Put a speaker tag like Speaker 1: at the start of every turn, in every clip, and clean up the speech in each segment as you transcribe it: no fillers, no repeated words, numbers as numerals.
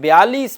Speaker 1: 42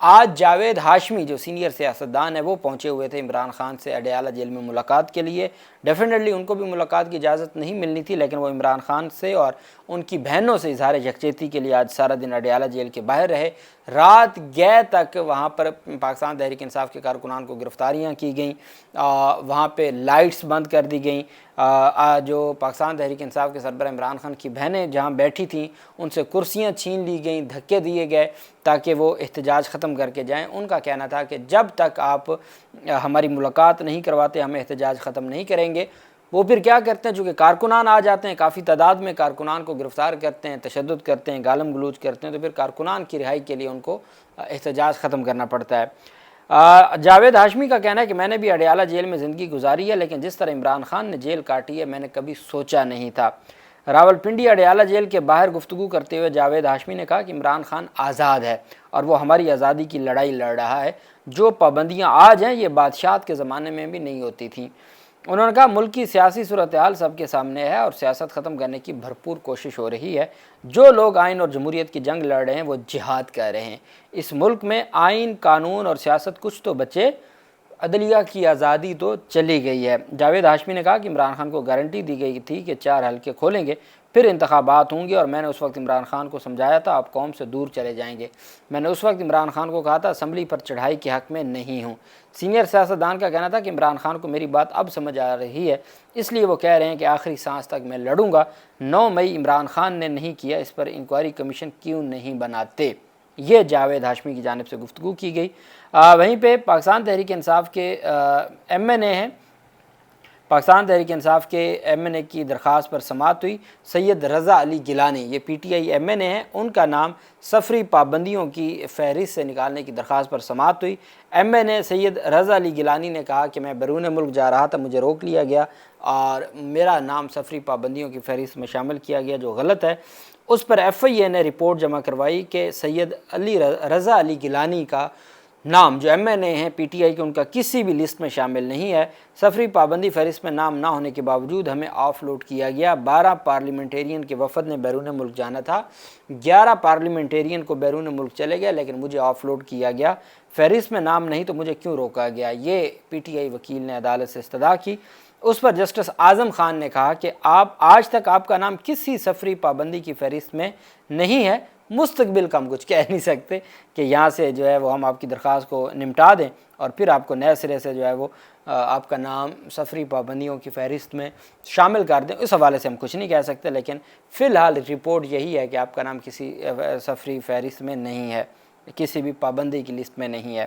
Speaker 1: آج جاوید ہاشمی جو سینئر سیاستدان ہے وہ پہنچے ہوئے تھے عمران خان سے اڈیالہ جیل میں ملاقات کے لیے۔ ڈیفینیٹلی ان کو بھی ملاقات کی اجازت نہیں ملنی تھی، لیکن وہ عمران خان سے اور ان کی بہنوں سے اظہار یکجہتی کے لیے آج سارا دن اڈیالہ جیل کے باہر رہے۔ رات گئے تک وہاں پر پاکستان تحریک انصاف کے کارکنان کو گرفتاریاں کی گئیں، وہاں پہ لائٹس بند کر دی گئیں۔ جو پاکستان تحریک انصاف کے سربراہ عمران خان کی بہنیں جہاں بیٹھی تھیں ان سے کرسیاں چھین لی گئیں، دھکے دیے گئے تاکہ وہ احتجاج ختم کر کے جائیں۔ ان کا کہنا تھا کہ جب تک آپ ہماری ملاقات نہیں کرواتے ہم احتجاج ختم نہیں کریں گے۔ وہ پھر کیا کرتے ہیں، چونکہ کارکنان آ جاتے ہیں، کافی تعداد میں کارکنان کو گرفتار کرتے ہیں، تشدد کرتے ہیں، گالم گلوچ کرتے ہیں، تو پھر کارکنان کی رہائی کے لیے ان کو احتجاج ختم کرنا پڑتا ہے۔ جاوید ہاشمی کا کہنا ہے کہ میں نے بھی اڈیالہ جیل میں زندگی گزاری ہے، لیکن جس طرح عمران خان نے جیل کاٹی ہے میں نے کبھی سوچا نہیں تھا۔ راولپنڈی اڈیالہ جیل کے باہر گفتگو کرتے ہوئے جاوید ہاشمی نے کہا کہ عمران خان آزاد ہے اور وہ ہماری آزادی کی لڑائی لڑ رہا ہے۔ جو پابندیاں آج ہیں یہ بادشاہت کے زمانے میں بھی نہیں ہوتی تھیں۔ انہوں نے کہا ملک کی سیاسی صورتحال سب کے سامنے ہے اور سیاست ختم کرنے کی بھرپور کوشش ہو رہی ہے۔ جو لوگ آئین اور جمہوریت کی جنگ لڑ رہے ہیں وہ جہاد کر رہے ہیں۔ اس ملک میں آئین، قانون اور سیاست کچھ تو بچے، عدلیہ کی آزادی تو چلی گئی ہے۔ جاوید ہاشمی نے کہا کہ عمران خان کو گارنٹی دی گئی تھی کہ 4 حلقے کھولیں گے، پھر انتخابات ہوں گے، اور میں نے اس وقت عمران خان کو سمجھایا تھا آپ قوم سے دور چلے جائیں گے۔ میں نے اس وقت عمران خان کو کہا تھا اسمبلی پر چڑھائی کے حق میں نہیں ہوں۔ سینئر سیاستدان کا کہنا تھا کہ عمران خان کو میری بات اب سمجھ آ رہی ہے، اس لیے وہ کہہ رہے ہیں کہ آخری سانس تک میں لڑوں گا۔ 9 مئی عمران خان نے نہیں کیا، اس پر انکوائری کمیشن کیوں نہیں بناتے؟ یہ جاوید ہاشمی کی جانب سے گفتگو کی گئی۔ وہیں پہ پاکستان تحریک انصاف کے ایم این اے ہیں، پاکستان تحریک انصاف کے ایم این اے کی درخواست پر سماعت ہوئی۔ سید رضا علی گیلانی، یہ P T I M N A ہیں، ان کا نام سفری پابندیوں کی فہرست سے نکالنے کی درخواست پر سماعت ہوئی۔ ایم این اے سید رضا علی گیلانی نے کہا کہ میں بیرون ملک جا رہا تھا، مجھے روک لیا گیا اور میرا نام سفری پابندیوں کی فہرست میں شامل کیا گیا، جو غلط ہے۔ اس پر ایف آئی اے نے رپورٹ جمع کروائی کہ سید رضا علی گیلانی کا نام، جو ایم این اے ہیں پی ٹی آئی کے، ان کا کسی بھی لسٹ میں شامل نہیں ہے۔ سفری پابندی فہرست میں نام نہ ہونے کے باوجود ہمیں آف لوڈ کیا گیا۔ 12 پارلیمنٹیرین کے وفد نے بیرون ملک جانا تھا، 11 پارلیمنٹیرین کو بیرون ملک چلے گئے لیکن مجھے آف لوڈ کیا گیا۔ فہرست میں نام نہیں تو مجھے کیوں روکا گیا؟ یہ پی ٹی آئی وکیل نے عدالت سے استدعا کی۔ اس پر جسٹس اعظم خان نے کہا کہ آپ آج تک آپ کا نام کسی سفری پابندی کی فہرست میں نہیں ہے، مستقبل کا ہم کچھ کہہ نہیں سکتے کہ یہاں سے جو ہے وہ ہم آپ کی درخواست کو نمٹا دیں اور پھر آپ کو نئے سرے سے جو ہے وہ آپ کا نام سفری پابندیوں کی فہرست میں شامل کر دیں۔ اس حوالے سے ہم کچھ نہیں کہہ سکتے، لیکن فی الحال رپورٹ یہی ہے کہ آپ کا نام کسی سفری فہرست میں نہیں ہے، کسی بھی پابندی کی لسٹ میں نہیں ہے۔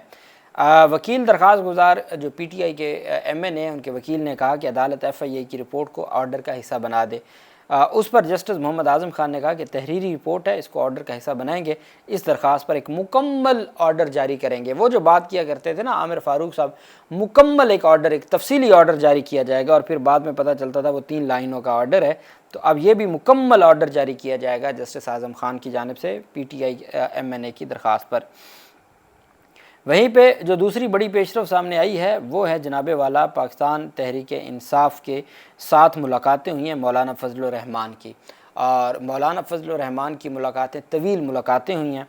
Speaker 1: وکیل درخواست گزار جو پی ٹی آئی کے ایم این اے ہیں، ان کے وکیل نے کہا کہ عدالت ایف آئی اے کی رپورٹ کو آرڈر کا حصہ بنا دے۔ اس پر جسٹس محمد اعظم خان نے کہا کہ تحریری رپورٹ ہے، اس کو آرڈر کا حصہ بنائیں گے، اس درخواست پر ایک مکمل آرڈر جاری کریں گے۔ وہ جو بات کیا کرتے تھے نا عامر فاروق صاحب، مکمل ایک آرڈر، ایک تفصیلی آرڈر جاری کیا جائے گا، اور پھر بعد میں پتہ چلتا تھا وہ 3 لائنوں کا آرڈر ہے، تو اب یہ بھی مکمل آرڈر جاری کیا جائے گا جسٹس اعظم خان کی جانب سے P T I M N A کی درخواست پر۔ وہیں پہ جو دوسری بڑی پیش رفت سامنے آئی ہے وہ ہے جناب والا پاکستان تحریک انصاف کے ساتھ ملاقاتیں ہوئی ہیں مولانا فضل الرحمان کی، اور مولانا فضل الرحمان کی ملاقاتیں طویل ملاقاتیں ہوئی ہیں۔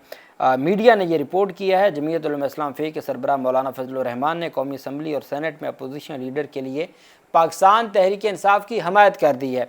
Speaker 1: میڈیا نے یہ رپورٹ کیا ہے جمعیت علماء اسلام فقہ کے سربراہ مولانا فضل الرحمان نے قومی اسمبلی اور سینٹ میں اپوزیشن لیڈر کے لیے پاکستان تحریک انصاف کی حمایت کر دی ہے۔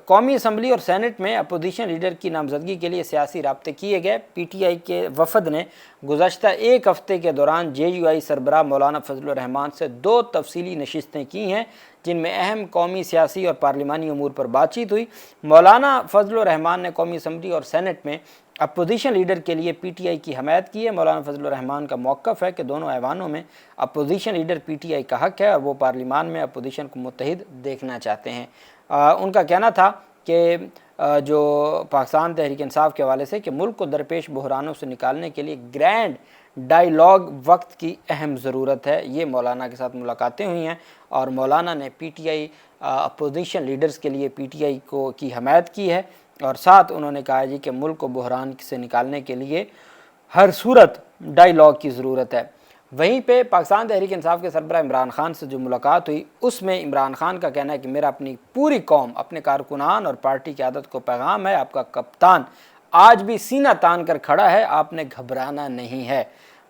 Speaker 1: قومی اسمبلی اور سینٹ میں اپوزیشن لیڈر کی نامزدگی کے لیے سیاسی رابطے کیے گئے۔ پی ٹی آئی کے وفد نے گزشتہ 1 ہفتے کے دوران جے یو آئی سربراہ مولانا فضل الرحمان سے 2 تفصیلی نشستیں کی ہیں، جن میں اہم قومی سیاسی اور پارلیمانی امور پر بات چیت ہوئی۔ مولانا فضل الرحمان نے قومی اسمبلی اور سینٹ میں اپوزیشن لیڈر کے لیے پی ٹی آئی کی حمایت کی ہے۔ مولانا فضل الرحمان کا موقف ہے کہ دونوں ایوانوں میں اپوزیشن لیڈر پی ٹی آئی کا حق ہے اور وہ پارلیمان میں اپوزیشن کو متحد دیکھنا چاہتے ہیں۔ ان کا کہنا تھا کہ جو پاکستان تحریک انصاف کے حوالے سے کہ ملک کو درپیش بحرانوں سے نکالنے کے لیے گرینڈ ڈائیلاگ وقت کی اہم ضرورت ہے۔ یہ مولانا کے ساتھ ملاقاتیں ہوئی ہیں اور مولانا نے پی ٹی آئی اپوزیشن لیڈرز کے لیے پی ٹی آئی کی حمایت کی ہے، اور ساتھ انہوں نے کہا جی کہ ملک کو بحران سے نکالنے کے لیے ہر صورت ڈائیلاگ کی ضرورت ہے۔ وہیں پہ پاکستان تحریک انصاف کے سربراہ عمران خان سے جو ملاقات ہوئی اس میں عمران خان کا کہنا ہے کہ میرا اپنی پوری قوم، اپنے کارکنان اور پارٹی قیادت کو پیغام ہے، آپ کا کپتان آج بھی سینہ تان کر کھڑا ہے، آپ نے گھبرانا نہیں ہے۔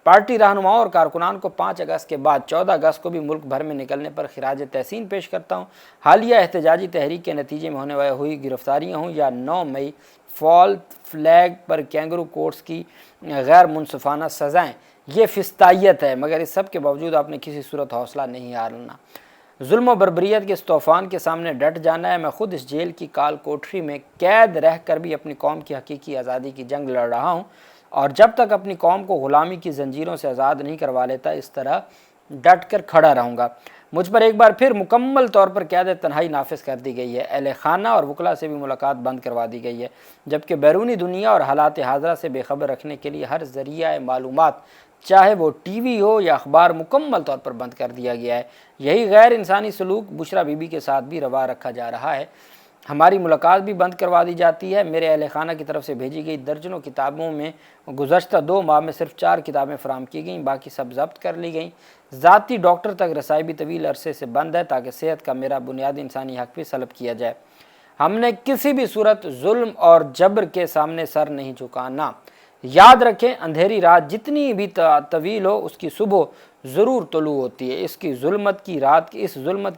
Speaker 1: پارٹی رہنماؤں اور کارکنان کو 5 اگست کے بعد 14 اگست کو بھی ملک بھر میں نکلنے پر خراج تحسین پیش کرتا ہوں۔ حالیہ احتجاجی تحریک کے نتیجے میں ہوئی گرفتاریاں ہوں یا 9 مئی فال فلیگ پر کینگرو کورٹس کی غیر منصفانہ سزائیں، یہ فستائیت ہے، مگر اس سب کے باوجود آپ نے کسی صورت حوصلہ نہیں ہارنا۔ ظلم و بربریت کے اس طوفان کے سامنے ڈٹ جانا ہے۔ میں خود اس جیل کی کال کوٹری میں قید رہ کر بھی اپنی قوم کی حقیقی آزادی کی جنگ لڑ رہا ہوں، اور جب تک اپنی قوم کو غلامی کی زنجیروں سے آزاد نہیں کروا لیتا اس طرح ڈٹ کر کھڑا رہوں گا۔ مجھ پر ایک بار پھر مکمل طور پر قید تنہائی نافذ کر دی گئی ہے۔ اہل خانہ اور وکلاء سے بھی ملاقات بند کروا دی گئی ہے، جبکہ بیرونی دنیا اور حالات حاضرہ سے بے خبر رکھنے کے لیے ہر ذریعہ معلومات، چاہے وہ ٹی وی ہو یا اخبار، مکمل طور پر بند کر دیا گیا ہے۔ یہی غیر انسانی سلوک بشرا بی بی کے ساتھ بھی روا رکھا جا رہا ہے۔ ہماری ملاقات بھی بند کروا دی جاتی ہے۔ میرے اہل خانہ کی طرف سے بھیجی گئی درجنوں کتابوں میں گزشتہ 2 ماہ میں صرف 4 کتابیں فراہم کی گئیں، باقی سب ضبط کر لی گئیں۔ ذاتی ڈاکٹر تک رسائی بھی طویل عرصے سے بند ہے تاکہ صحت کا میرا بنیادی انسانی حق بھی سلب کیا جائے۔ ہم نے کسی بھی صورت ظلم اور جبر کے سامنے سر نہیں جھکانا۔ یاد رکھیں، اندھیری رات جتنی بھی طویل ہو اس کی صبح ضرور طلوع ہوتی ہے۔ اس ظلمت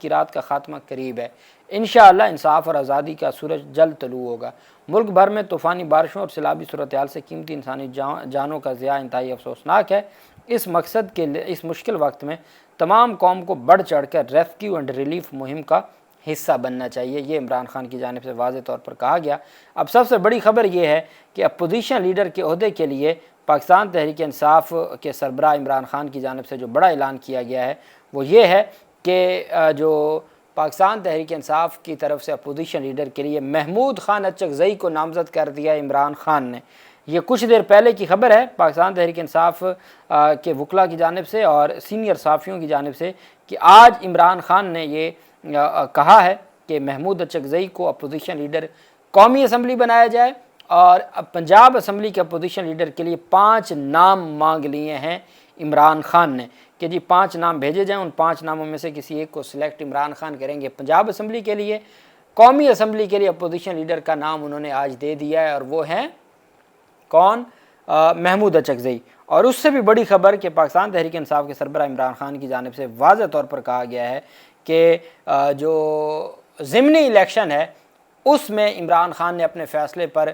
Speaker 1: کی رات کا خاتمہ قریب ہے۔ انشاءاللہ انصاف اور آزادی کا سورج جلد طلوع ہوگا۔ ملک بھر میں طوفانی بارشوں اور سیلابی صورتحال سے قیمتی انسانی جانوں کا ضیاع انتہائی افسوسناک ہے۔ اس مقصد کے لیے اس مشکل وقت میں تمام قوم کو بڑھ چڑھ کر ریسکیو اینڈ ریلیف مہم کا حصہ بننا چاہیے، یہ عمران خان کی جانب سے واضح طور پر کہا گیا۔ اب سب سے بڑی خبر یہ ہے کہ اپوزیشن لیڈر کے عہدے کے لیے پاکستان تحریک انصاف کے سربراہ عمران خان کی جانب سے جو بڑا اعلان کیا گیا ہے وہ یہ ہے کہ جو پاکستان تحریک انصاف کی طرف سے اپوزیشن لیڈر کے لیے محمود خان اچکزئی کو نامزد کر دیا عمران خان نے۔ یہ کچھ دیر پہلے کی خبر ہے پاکستان تحریک انصاف کے وکلاء کی جانب سے اور سینئر صحافیوں کی جانب سے کہ آج عمران خان نے یہ کہا ہے کہ محمود اچکزئی کو اپوزیشن لیڈر قومی اسمبلی بنایا جائے، اور پنجاب اسمبلی کے اپوزیشن لیڈر کے لیے 5 نام مانگ لیے ہیں عمران خان نے کہ جی 5 نام بھیجے جائیں۔ ان 5 ناموں میں سے کسی ایک کو سلیکٹ عمران خان کریں گے پنجاب اسمبلی کے لیے۔ قومی اسمبلی کے لیے اپوزیشن لیڈر کا نام انہوں نے آج دے دیا ہے، اور وہ ہیں کون؟ محمود اچکزئی۔ اور اس سے بھی بڑی خبر کہ پاکستان تحریک انصاف کے سربراہ عمران خان کی جانب سے واضح طور پر کہا گیا ہے کہ جو ضمنی الیکشن ہے اس میں عمران خان نے اپنے فیصلے پر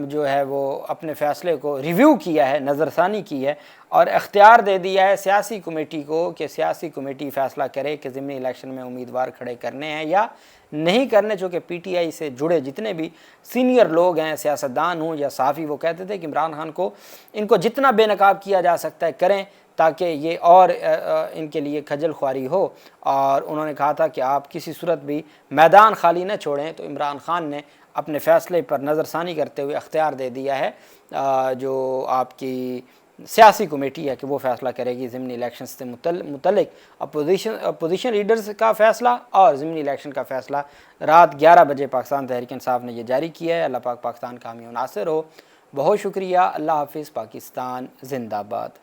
Speaker 1: جو ہے وہ اپنے فیصلے کو ریویو کیا ہے، نظر ثانی کی ہے، اور اختیار دے دیا ہے سیاسی کمیٹی کو کہ سیاسی کمیٹی فیصلہ کرے کہ ضمنی الیکشن میں امیدوار کھڑے کرنے ہیں یا نہیں کرنے۔ چونکہ پی ٹی آئی سے جڑے جتنے بھی سینئر لوگ ہیں، سیاستدان ہوں یا صحافی، وہ کہتے تھے کہ عمران خان کو ان کو جتنا بے نقاب کیا جا سکتا ہے کریں تاکہ یہ اور ان کے لیے کھجل خواری ہو، اور انہوں نے کہا تھا کہ آپ کسی صورت بھی میدان خالی نہ چھوڑیں۔ تو عمران خان نے اپنے فیصلے پر نظر ثانی کرتے ہوئے اختیار دے دیا ہے جو آپ کی سیاسی کمیٹی ہے کہ وہ فیصلہ کرے گی ضمنی الیکشن سے متعلق اپوزیشن لیڈرز کا فیصلہ اور ضمنی الیکشن کا فیصلہ رات 11 بجے پاکستان تحریک انصاف نے یہ جاری کیا ہے۔ اللہ پاک پاکستان کا حامی و ناصر ہو۔ بہت شکریہ۔ اللہ حافظ۔ پاکستان زندہ باد۔